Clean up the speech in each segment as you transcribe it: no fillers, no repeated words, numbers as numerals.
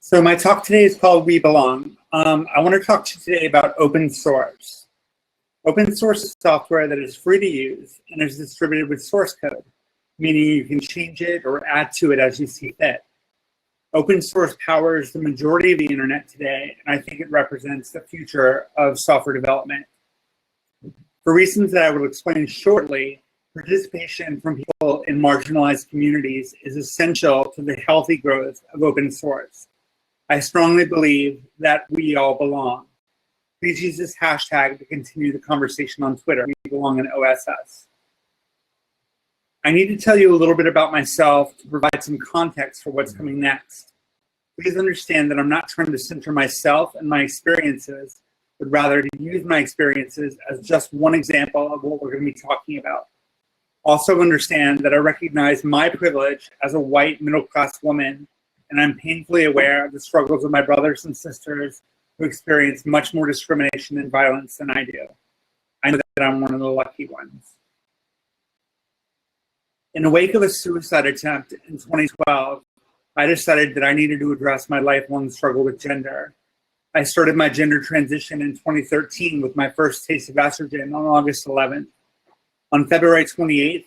So my talk today is called We Belong. I want to talk to you today about open source. Open source is software that is free to use and is distributed with source code, meaning you can change it or add to it as you see fit. Open source powers the majority of the internet today, and I think it represents the future of software development. For reasons that I will explain shortly, participation from people in marginalized communities is essential to the healthy growth of open source. I strongly believe that we all belong. Please use this hashtag to continue the conversation on Twitter. We belong in OSS. I need to tell you a little bit about myself to provide some context for what's coming next. Please understand that I'm not trying to center myself and my experiences, but rather to use my experiences as just one example of what we're going to be talking about. Also understand that I recognize my privilege as a white middle-class woman, and I'm painfully aware of the struggles of my brothers and sisters who experience much more discrimination and violence than I do. I know that I'm one of the lucky ones. In the wake of a suicide attempt in 2012, I decided that I needed to address my lifelong struggle with gender. I started my gender transition in 2013 with my first taste of estrogen on August 11th. On February 28th,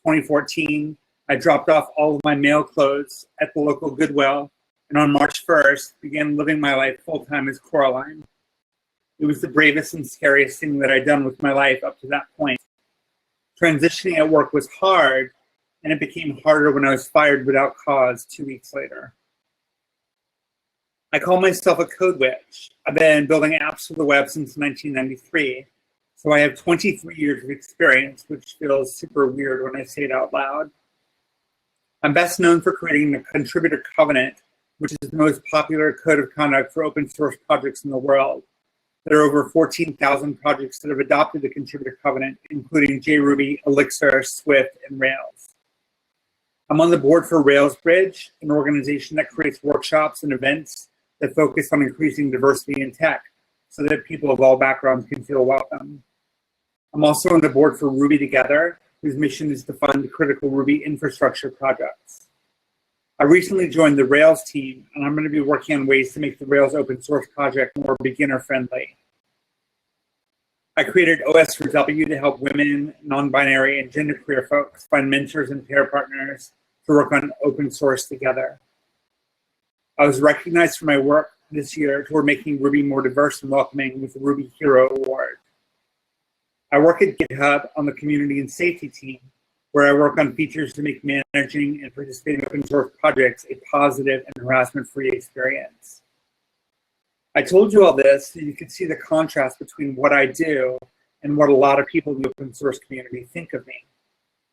2014, I dropped off all of my male clothes at the local Goodwill, and on March 1st, began living my life full-time as Coraline. It was the bravest and scariest thing that I'd done with my life up to that point. Transitioning at work was hard, and it became harder when I was fired without cause 2 weeks later. I call myself a code witch. I've been building apps for the web since 1993, so I have 23 years of experience, which feels super weird when I say it out loud. I'm best known for creating the Contributor Covenant, which is the most popular code of conduct for open source projects in the world. There are over 14,000 projects that have adopted the Contributor Covenant, including JRuby, Elixir, Swift, and Rails. I'm on the board for RailsBridge, an organization that creates workshops and events that focus on increasing diversity in tech so that people of all backgrounds can feel welcome. I'm also on the board for Ruby Together, whose mission is to fund critical Ruby infrastructure projects. I recently joined the Rails team, and I'm going to be working on ways to make the Rails open source project more beginner-friendly. I created OS4W to help women, non-binary, and genderqueer folks find mentors and peer partners to work on open source together. I was recognized for my work this year toward making Ruby more diverse and welcoming with the Ruby Hero Award. I work at GitHub on the community and safety team, where I work on features to make managing and participating in open source projects a positive and harassment-free experience. I told you all this so you could see the contrast between what I do and what a lot of people in the open source community think of me.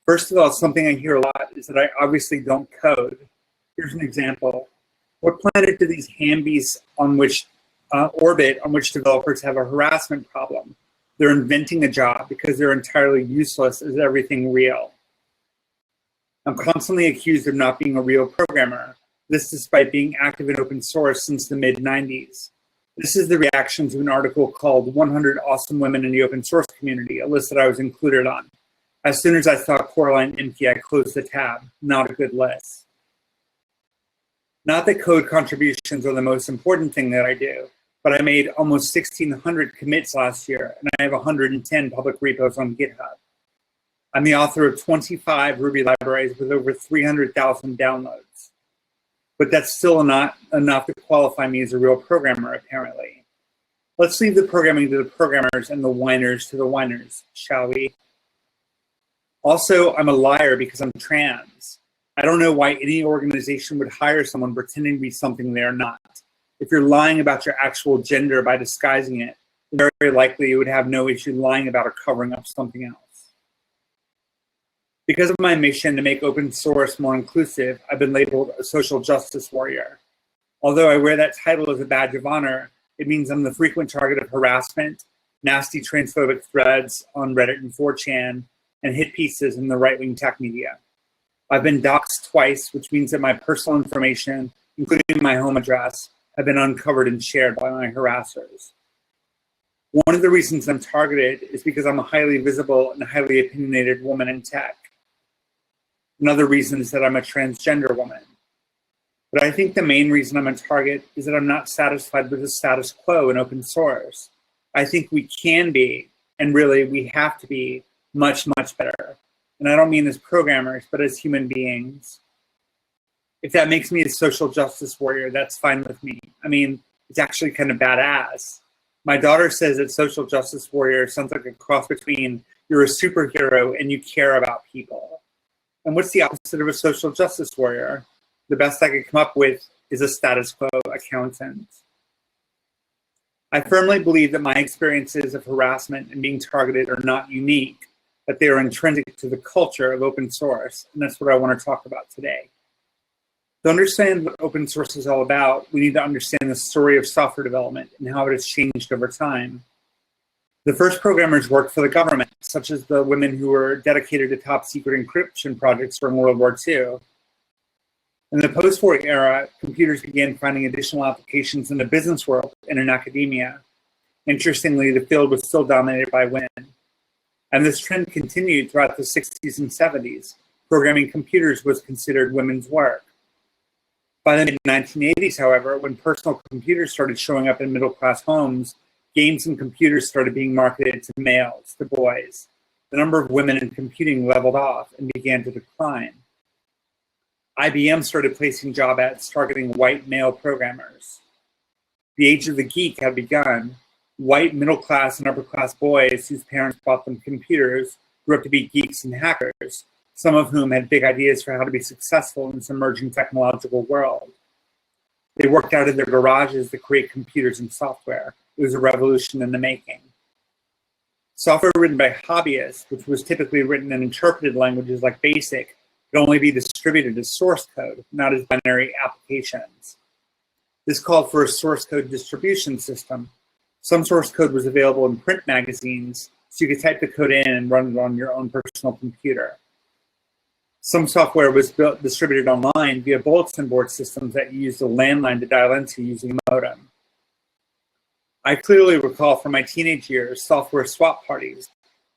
First of all, something I hear a lot is that I obviously don't code. Here's an example. What planet do these Hambies on which orbit on which developers have a harassment problem? They're inventing a job because they're entirely useless as everything real. I'm constantly accused of not being a real programmer, this despite being active in open source since the mid-90s. This is the reaction to an article called 100 Awesome Women in the Open Source Community, a list that I was included on. As soon as I saw Coraline Ehmke, I closed the tab. Not a good list. Not that code contributions are the most important thing that I do, but I made almost 1,600 commits last year, and I have 110 public repos on GitHub. I'm the author of 25 Ruby libraries with over 300,000 downloads. But that's still not enough to qualify me as a real programmer, apparently. Let's leave the programming to the programmers and the whiners to the whiners, shall we? Also, I'm a liar because I'm trans. I don't know why any organization would hire someone pretending to be something they're not. If you're lying about your actual gender by disguising it, very likely you would have no issue lying about or covering up something else. Because of my mission to make open source more inclusive, I've been labeled a social justice warrior. Although I wear that title as a badge of honor, it means I'm the frequent target of harassment, nasty transphobic threads on Reddit and 4chan, and hit pieces in the right-wing tech media. I've been doxxed twice, which means that my personal information, including my home address, have been uncovered and shared by my harassers. One of the reasons I'm targeted is because I'm a highly visible and highly opinionated woman in tech. Another reason is that I'm a transgender woman. But I think the main reason I'm a target is that I'm not satisfied with the status quo in open source. I think we can be, and really we have to be, much, much better. And I don't mean as programmers, but as human beings. If that makes me a social justice warrior, that's fine with me. I mean, it's actually kind of badass. My daughter says that social justice warrior sounds like a cross between you're a superhero and you care about people. And what's the opposite of a social justice warrior? The best I could come up with is a status quo accountant. I firmly believe that my experiences of harassment and being targeted are not unique, that they are intrinsic to the culture of open source, and that's what I want to talk about today. To understand what open source is all about, we need to understand the story of software development and how it has changed over time. The first programmers worked for the government, such as the women who were dedicated to top secret encryption projects during World War II. In the post-war era, computers began finding additional applications in the business world and in academia. Interestingly, the field was still dominated by women. And this trend continued throughout the 60s and 70s. Programming computers was considered women's work. By the mid-1980s, however, when personal computers started showing up in middle-class homes, games and computers started being marketed to males, to boys. The number of women in computing leveled off and began to decline. IBM started placing job ads targeting white male programmers. The age of the geek had begun. White middle-class and upper-class boys whose parents bought them computers grew up to be geeks and hackers, some of whom had big ideas for how to be successful in this emerging technological world. They worked out of their garages to create computers and software. It was a revolution in the making. Software written by hobbyists, which was typically written in interpreted languages like BASIC, could only be distributed as source code, not as binary applications. This called for a source code distribution system. Some source code was available in print magazines, so you could type the code in and run it on your own personal computer. Some software was distributed online via bulletin board systems that used a landline to dial into using a modem. I clearly recall from my teenage years software swap parties.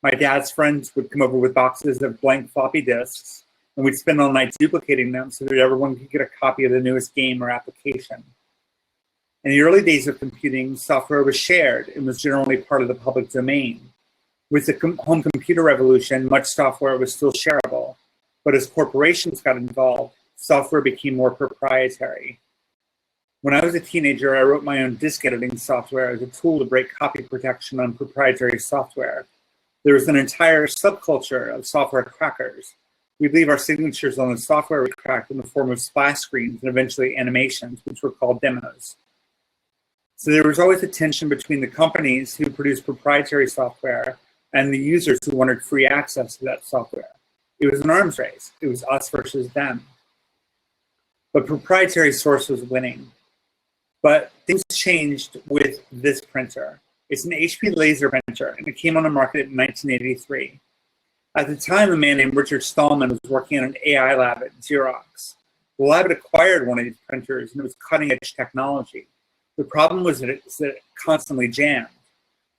My dad's friends would come over with boxes of blank floppy disks, and we'd spend all night duplicating them so that everyone could get a copy of the newest game or application. In the early days of computing, software was shared and was generally part of the public domain. With the home computer revolution, much software was still shareable. But as corporations got involved, software became more proprietary. When I was a teenager, I wrote my own disk editing software as a tool to break copy protection on proprietary software. There was an entire subculture of software crackers. We'd leave our signatures on the software we cracked in the form of splash screens and eventually animations, which were called demos. So there was always a tension between the companies who produced proprietary software and the users who wanted free access to that software. It was an arms race. It was us versus them. But proprietary source was winning. But things changed with this printer. It's an HP laser printer, and it came on the market in 1983. At the time, a man named Richard Stallman was working on an AI lab at Xerox. The lab had acquired one of these printers, and it was cutting-edge technology. The problem was that it constantly jammed.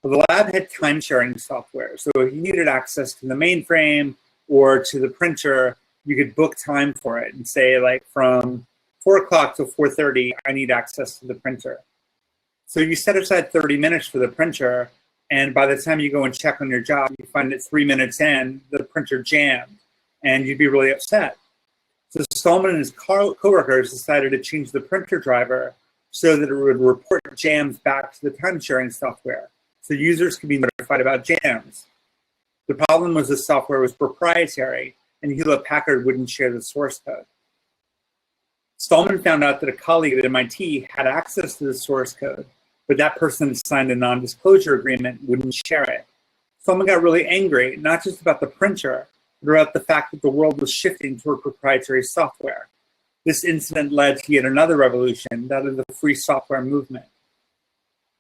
Well, the lab had time-sharing software, so if you needed access to the mainframe or to the printer, you could book time for it and say, like, from 4 o'clock to 4:30, I need access to the printer. So you set aside 30 minutes for the printer, and by the time you go and check on your job, you find that 3 minutes in, the printer jammed, and you'd be really upset. So Stallman and his coworkers decided to change the printer driver so that it would report jams back to the time-sharing software, so users could be notified about jams. The problem was the software was proprietary, and Hewlett-Packard wouldn't share the source code. Stallman found out that a colleague at MIT had access to the source code, but that person had signed a non-disclosure agreement and wouldn't share it. Stallman got really angry, not just about the printer, but about the fact that the world was shifting toward proprietary software. This incident led to yet another revolution, that of the free software movement.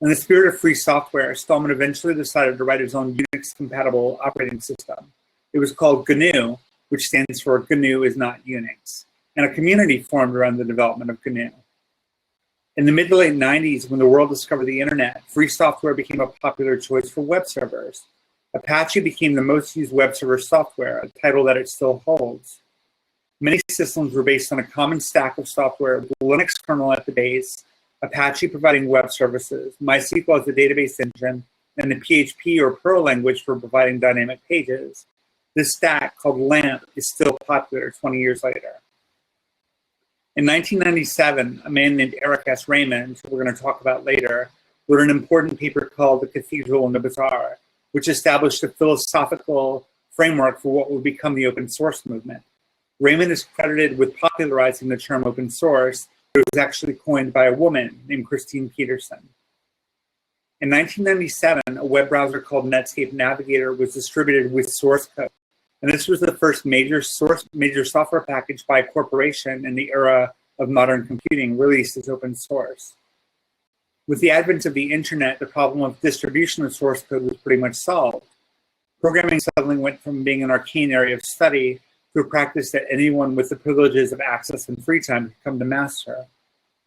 In the spirit of free software, Stallman eventually decided to write his own Unix-compatible operating system. It was called GNU, which stands for GNU is not Unix, and a community formed around the development of GNU. In the mid to late 90s, when the world discovered the internet, free software became a popular choice for web servers. Apache became the most used web server software, a title that it still holds. Many systems were based on a common stack of software with the Linux kernel at the base, Apache providing web services, MySQL as the database engine, and the PHP or Perl language for providing dynamic pages. This stack, called LAMP, is still popular 20 years later. In 1997, a man named Eric S. Raymond, who we're going to talk about later, wrote an important paper called The Cathedral and the Bazaar, which established a philosophical framework for what would become the open source movement. Raymond is credited with popularizing the term open source, but it was actually coined by a woman named Christine Peterson. In 1997, a web browser called Netscape Navigator was distributed with source code. And this was the first major software package by a corporation in the era of modern computing released as open source. With the advent of the internet, the problem of distribution of source code was pretty much solved. Programming suddenly went from being an arcane area of study to a practice that anyone with the privileges of access and free time could come to master.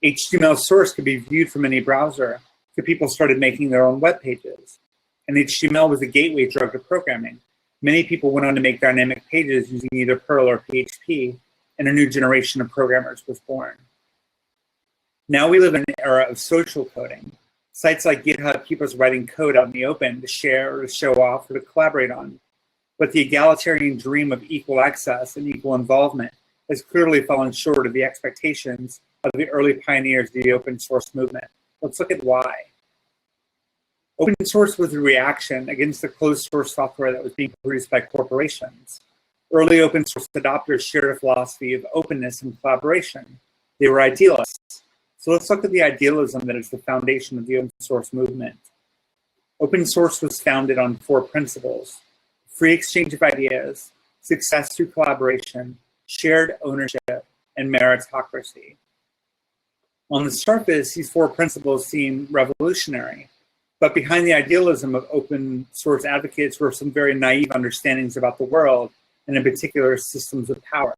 HTML source could be viewed from any browser, so people started making their own web pages. And HTML was a gateway drug to programming. Many people went on to make dynamic pages using either Perl or PHP, and a new generation of programmers was born. Now we live in an era of social coding. Sites like GitHub keep us writing code out in the open to share or to show off or to collaborate on. But the egalitarian dream of equal access and equal involvement has clearly fallen short of the expectations of the early pioneers of the open source movement. Let's look at why. Open source was a reaction against the closed source software that was being produced by corporations. Early open source adopters shared a philosophy of openness and collaboration. They were idealists. So let's look at the idealism that is the foundation of the open source movement. Open source was founded on 4 principles: free exchange of ideas, success through collaboration, shared ownership, and meritocracy. On the surface, these 4 principles seem revolutionary. But behind the idealism of open source advocates were some very naive understandings about the world, and in particular, systems of power.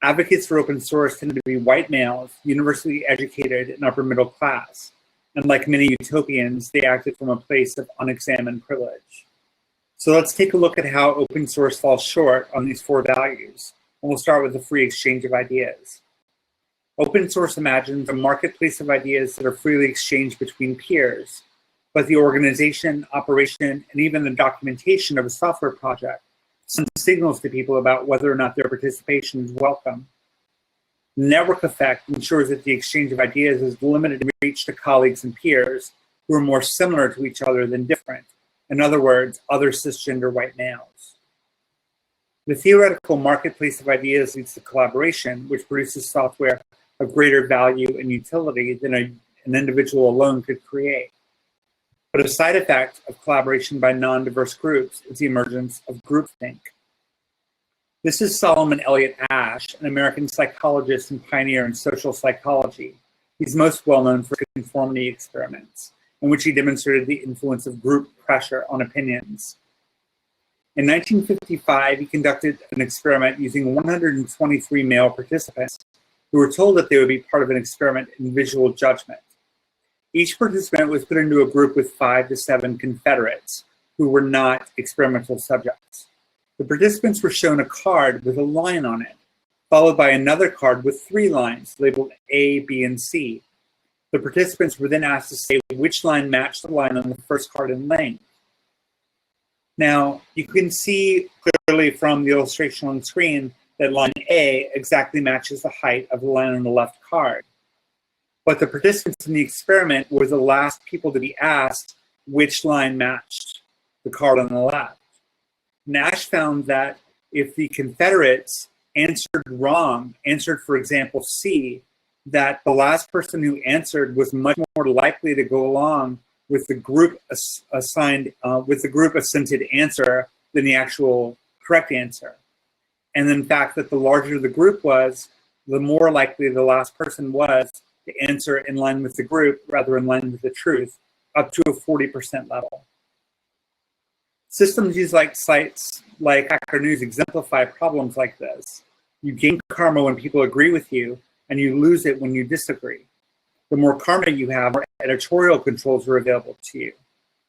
Advocates for open source tended to be white males, universally educated and upper middle class. And like many utopians, they acted from a place of unexamined privilege. So let's take a look at how open source falls short on these 4 values. And we'll start with the free exchange of ideas. Open source imagines a marketplace of ideas that are freely exchanged between peers. But the organization, operation, and even the documentation of a software project sends signals to people about whether or not their participation is welcome. The network effect ensures that the exchange of ideas is limited in reach to colleagues and peers who are more similar to each other than different. In other words, other cisgender white males. The theoretical marketplace of ideas leads to collaboration, which produces software of greater value and utility than an individual alone could create. But a side effect of collaboration by non-diverse groups is the emergence of groupthink. This is Solomon Elliott Ash, an American psychologist and pioneer in social psychology. He's most well known for conformity experiments, in which he demonstrated the influence of group pressure on opinions. In 1955, he conducted an experiment using 123 male participants who were told that they would be part of an experiment in visual judgment. Each participant was put into a group with 5 to 7 confederates who were not experimental subjects. The participants were shown a card with a line on it, followed by another card with 3 lines labeled A, B, and C. The participants were then asked to say which line matched the line on the first card in length. Now, you can see clearly from the illustration on screen that line A exactly matches the height of the line on the left card. But the participants in the experiment were the last people to be asked which line matched the card on the left. Nash found that if the Confederates answered wrong, answered, for example, C, that the last person who answered was much more likely to go along with the group assented answer than the actual correct answer. And in fact, that the larger the group was, the more likely the last person was to answer in line with the group rather in line with the truth, up to a 40% level. Systems used like sites like Hacker News exemplify problems like this. You gain karma when people agree with you, and you lose it when you disagree. The more karma you have, more editorial controls are available to you.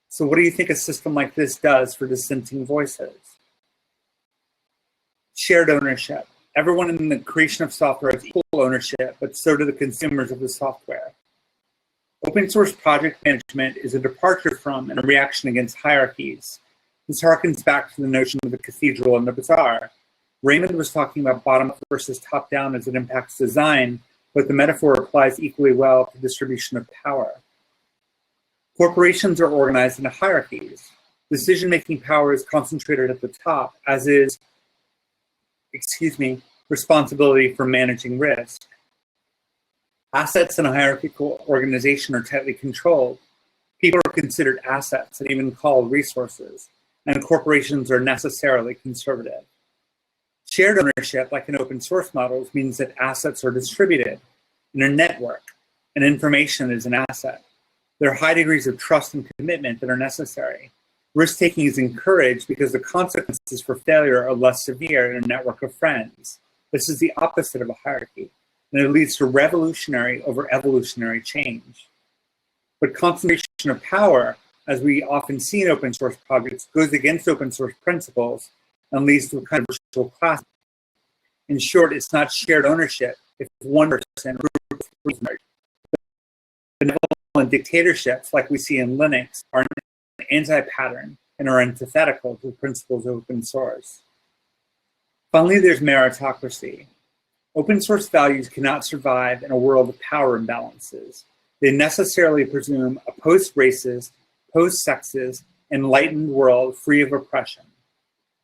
So what do you think a system like this does for dissenting voices? Shared ownership. Everyone in the creation of software has equal ownership, but so do the consumers of the software. Open source project management is a departure from and a reaction against hierarchies. This harkens back to the notion of the cathedral and the bazaar. Raymond was talking about bottom-up versus top-down as it impacts design, but the metaphor applies equally well to distribution of power. Corporations are organized into hierarchies. Decision-making power is concentrated at the top, as is, responsibility for managing risk. Assets in a hierarchical organization are tightly controlled. People are considered assets and even called resources, and corporations are necessarily conservative. Shared ownership, like in open source models, means that assets are distributed in a network, and information is an asset. There are high degrees of trust and commitment that are necessary. Risk-taking is encouraged because the consequences for failure are less severe in a network of friends. This is the opposite of a hierarchy, and it leads to revolutionary over evolutionary change. But concentration of power, as we often see in open source projects, goes against open source principles and leads to a kind of virtual class. In short, it's not shared ownership if one person or group is benevolent dictatorships, like we see in Linux, are an anti-pattern and are antithetical to the principles of open source. Finally, there's meritocracy. Open source values cannot survive in a world of power imbalances. They necessarily presume a post-racist, post-sexist, enlightened world free of oppression.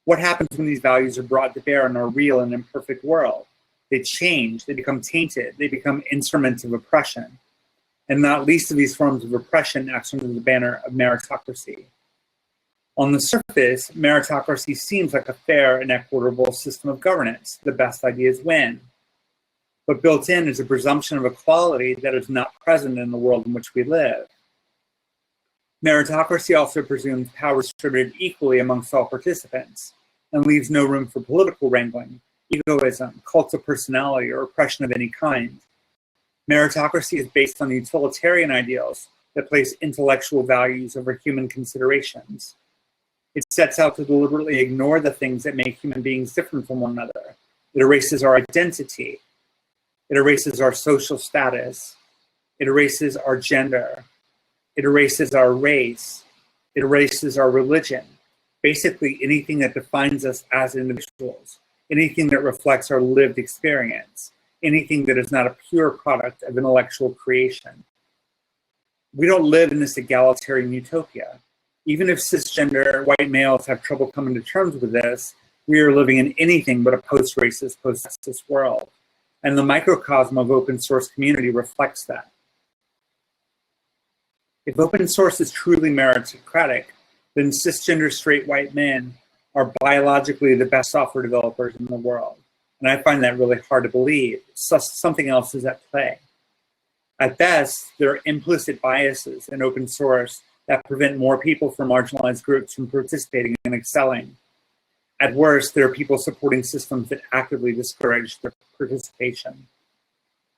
What happens when these values are brought to bear in our real and imperfect world? They change, they become tainted, they become instruments of oppression. And not least of these forms of oppression acts under the banner of meritocracy. On the surface, meritocracy seems like a fair and equitable system of governance. The best ideas win. But built in is a presumption of equality that is not present in the world in which we live. Meritocracy also presumes power distributed equally amongst all participants and leaves no room for political wrangling, egoism, cult of personality, or oppression of any kind. Meritocracy is based on utilitarian ideals that place intellectual values over human considerations. It sets out to deliberately ignore the things that make human beings different from one another. It erases our identity. It erases our social status. It erases our gender. It erases our race. It erases our religion. Basically, anything that defines us as individuals. Anything that reflects our lived experience. Anything that is not a pure product of intellectual creation. We don't live in this egalitarian utopia. Even if cisgender white males have trouble coming to terms with this, we are living in anything but a post-racist, post-sexist world. And the microcosm of open source community reflects that. If open source is truly meritocratic, then cisgender straight white men are biologically the best software developers in the world. And I find that really hard to believe. Something else is at play. At best, there are implicit biases in open source that prevent more people from marginalized groups from participating and excelling. At worst, there are people supporting systems that actively discourage their participation.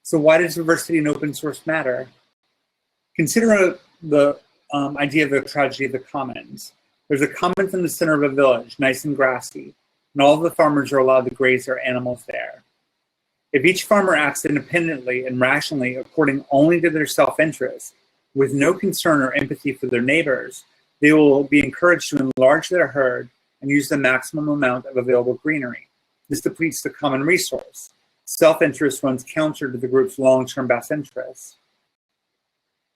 So why does diversity in open source matter? Consider the idea of the tragedy of the commons. There's a commons in the center of a village, nice and grassy, and all of the farmers are allowed to graze their animals there. If each farmer acts independently and rationally according only to their self-interest, with no concern or empathy for their neighbors, they will be encouraged to enlarge their herd and use the maximum amount of available greenery. This depletes the common resource. Self-interest runs counter to the group's long-term best interests.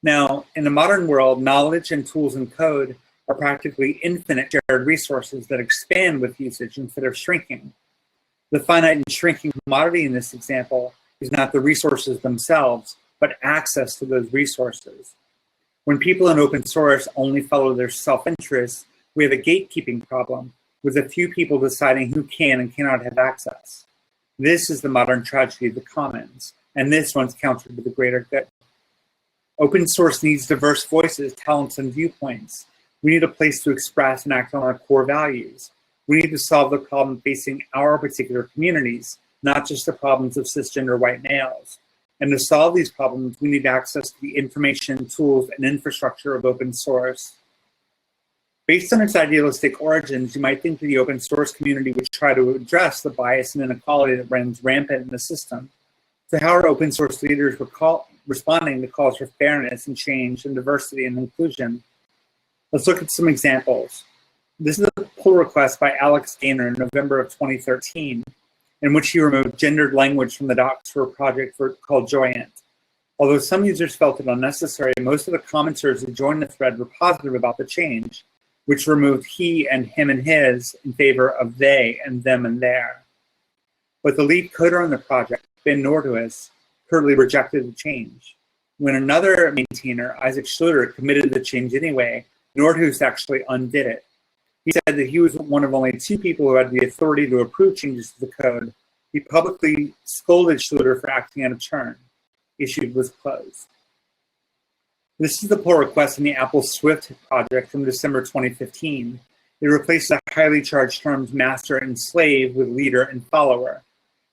Now, in the modern world, knowledge and tools and code are practically infinite shared resources that expand with usage instead of shrinking. The finite and shrinking commodity in this example is not the resources themselves, but access to those resources. When people in open source only follow their self-interest, we have a gatekeeping problem with a few people deciding who can and cannot have access. This is the modern tragedy of the commons, and this runs counter to the greater good. Open source needs diverse voices, talents, and viewpoints. We need a place to express and act on our core values. We need to solve the problem facing our particular communities, not just the problems of cisgender white males. And to solve these problems, we need access to the information, tools, and infrastructure of open source. Based on its idealistic origins, you might think that the open source community would try to address the bias and inequality that runs rampant in the system. So how are open source leaders responding to calls for fairness and change and diversity and inclusion? Let's look at some examples. This is a pull request by Alex Gaynor in November of 2013, in which he removed gendered language from the docs for a project called Joyant. Although some users felt it unnecessary, most of the commenters who joined the thread were positive about the change, which removed he and him and his in favor of they and them and their. But the lead coder on the project, Ben Nordhaus, curtly rejected the change. When another maintainer, Isaac Schluter, committed the change anyway, Nordhaus actually undid it. He said that he was one of only 2 people who had the authority to approve changes to the code. He publicly scolded Schluter for acting out of turn. Issue was closed. This is the pull request in the Apple Swift project from December 2015. It replaced the highly charged terms master and slave with leader and follower.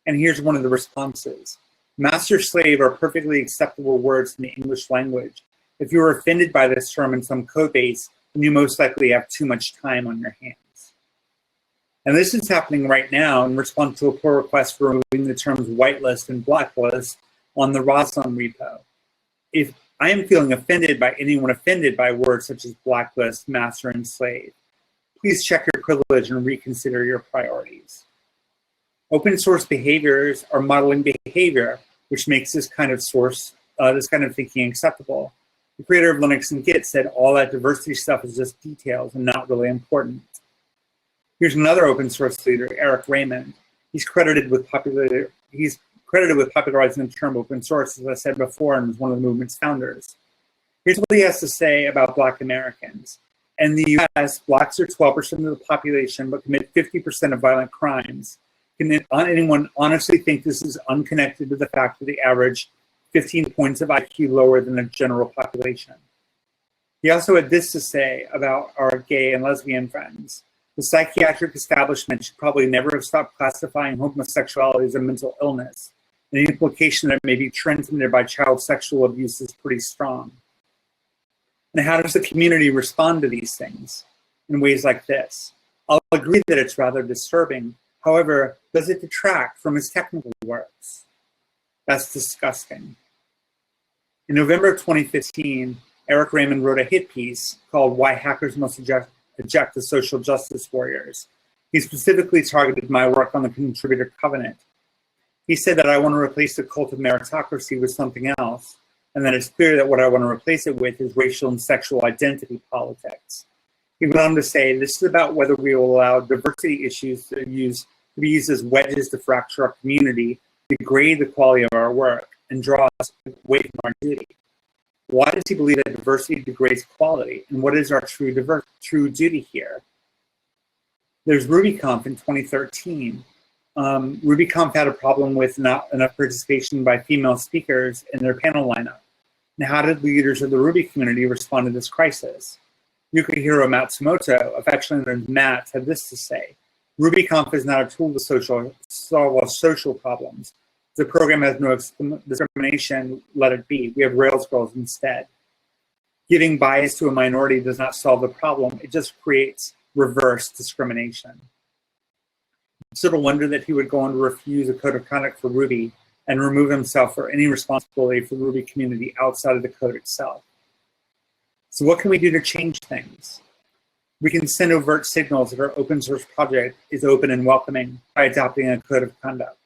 And here's one of the responses. Master slave are perfectly acceptable words in the English language. If you are offended by this term in some code base, then you most likely have too much time on your hands. And this is happening right now in response to a pull request for removing the terms whitelist and blacklist on the Roslyn repo. If I am feeling offended by anyone offended by words such as blacklist, master, and slave, please check your privilege and reconsider your priorities. Open source behaviors are modeling behavior, which makes this kind of thinking acceptable. The creator of Linux and Git said all that diversity stuff is just details and not really important. Here's another open source leader, Eric Raymond. He's credited with popularizing the term open source, as I said before, and was one of the movement's founders. Here's what he has to say about Black Americans. In the US, Blacks are 12% of the population, but commit 50% of violent crimes. Can anyone honestly think this is unconnected to the fact that they average 15 points of IQ lower than the general population? He also had this to say about our gay and lesbian friends. The psychiatric establishment should probably never have stopped classifying homosexuality as a mental illness. And the implication that it may be transmitted by child sexual abuse is pretty strong. And how does the community respond to these things? In ways like this. I'll agree that it's rather disturbing. However, does it detract from his technical works? That's disgusting. In November of 2015, Eric Raymond wrote a hit piece called Why Hackers Must Eject the Social Justice Warriors. He specifically targeted my work on the Contributor Covenant. He said that I want to replace the cult of meritocracy with something else, and that it's clear that what I want to replace it with is racial and sexual identity politics. He went on to say, this is about whether we will allow diversity issues to be used as wedges to fracture our community, degrade the quality of our work, and draw us away from our duty. Why does he believe that diversity degrades quality? And what is our true duty here? There's RubyConf in 2013. RubyConf had a problem with not enough participation by female speakers in their panel lineup. Now, how did leaders of the Ruby community respond to this crisis? Yukihiro Matsumoto, affectionately known as Matt, had this to say: RubyConf is not a tool to solve our social problems. The program has no discrimination, let it be. We have Rails girls instead. Giving bias to a minority does not solve the problem. It just creates reverse discrimination. It's little wonder that he would go on to refuse a code of conduct for Ruby and remove himself for any responsibility for the Ruby community outside of the code itself. So what can we do to change things? We can send overt signals that our open source project is open and welcoming by adopting a code of conduct.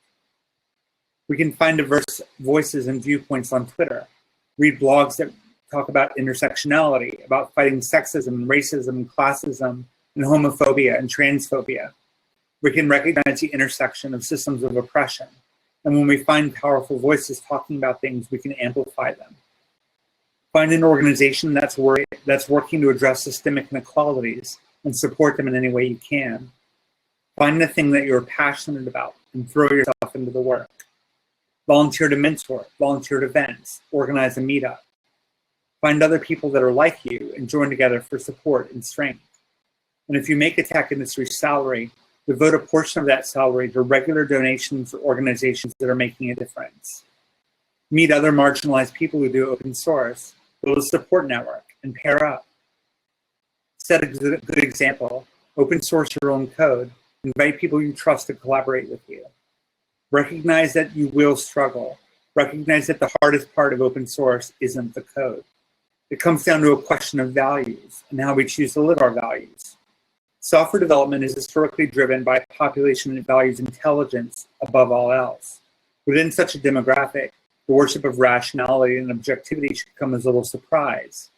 We can find diverse voices and viewpoints on Twitter, read blogs that talk about intersectionality, about fighting sexism, racism, classism, and homophobia and transphobia. We can recognize the intersection of systems of oppression. And when we find powerful voices talking about things, we can amplify them. Find an organization that's working to address systemic inequalities and support them in any way you can. Find the thing that you're passionate about and throw yourself into the work. Volunteer to mentor, volunteer at events, organize a meetup. Find other people that are like you and join together for support and strength. And if you make a tech industry salary, devote a portion of that salary to regular donations to organizations that are making a difference. Meet other marginalized people who do open source, build a support network, and pair up. Set a good example. Open source your own code. Invite people you trust to collaborate with you. Recognize that you will struggle. Recognize that the hardest part of open source isn't the code. It comes down to a question of values and how we choose to live our values. Software development is historically driven by a population that values intelligence above all else. Within such a demographic, the worship of rationality and objectivity should come as a little surprise.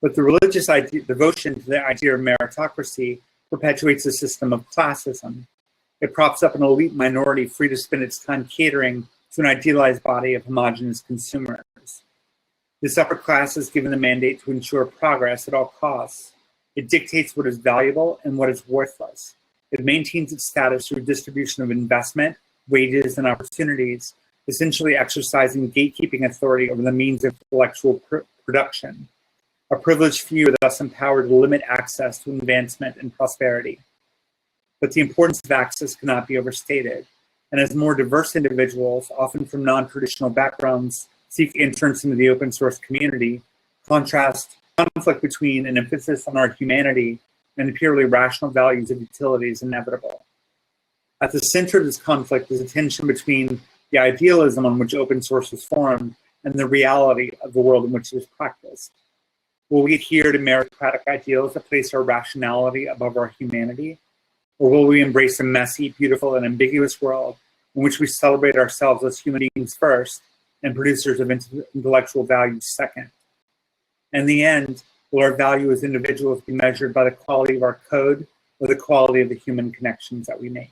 But the religious devotion to the idea of meritocracy perpetuates a system of classism. It props up an elite minority free to spend its time catering to an idealized body of homogenous consumers. This upper class is given the mandate to ensure progress at all costs. It dictates what is valuable and what is worthless. It maintains its status through distribution of investment, wages, and opportunities, essentially exercising gatekeeping authority over the means of intellectual production. A privileged few are thus empowered to limit access to advancement and prosperity. But the importance of access cannot be overstated. And as more diverse individuals, often from non-traditional backgrounds, seek entrance into the open source community, conflict between an emphasis on our humanity and the purely rational values of utility is inevitable. At the center of this conflict is a tension between the idealism on which open source is formed and the reality of the world in which it is practiced. Will we adhere to meritocratic ideals that place our rationality above our humanity? Or will we embrace a messy, beautiful, and ambiguous world in which we celebrate ourselves as human beings first and producers of intellectual values second? In the end, will our value as individuals be measured by the quality of our code or the quality of the human connections that we make?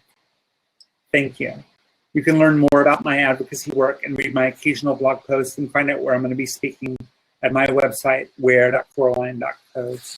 Thank you. You can learn more about my advocacy work and read my occasional blog posts and find out where I'm going to be speaking at my website, where.coraline.codes.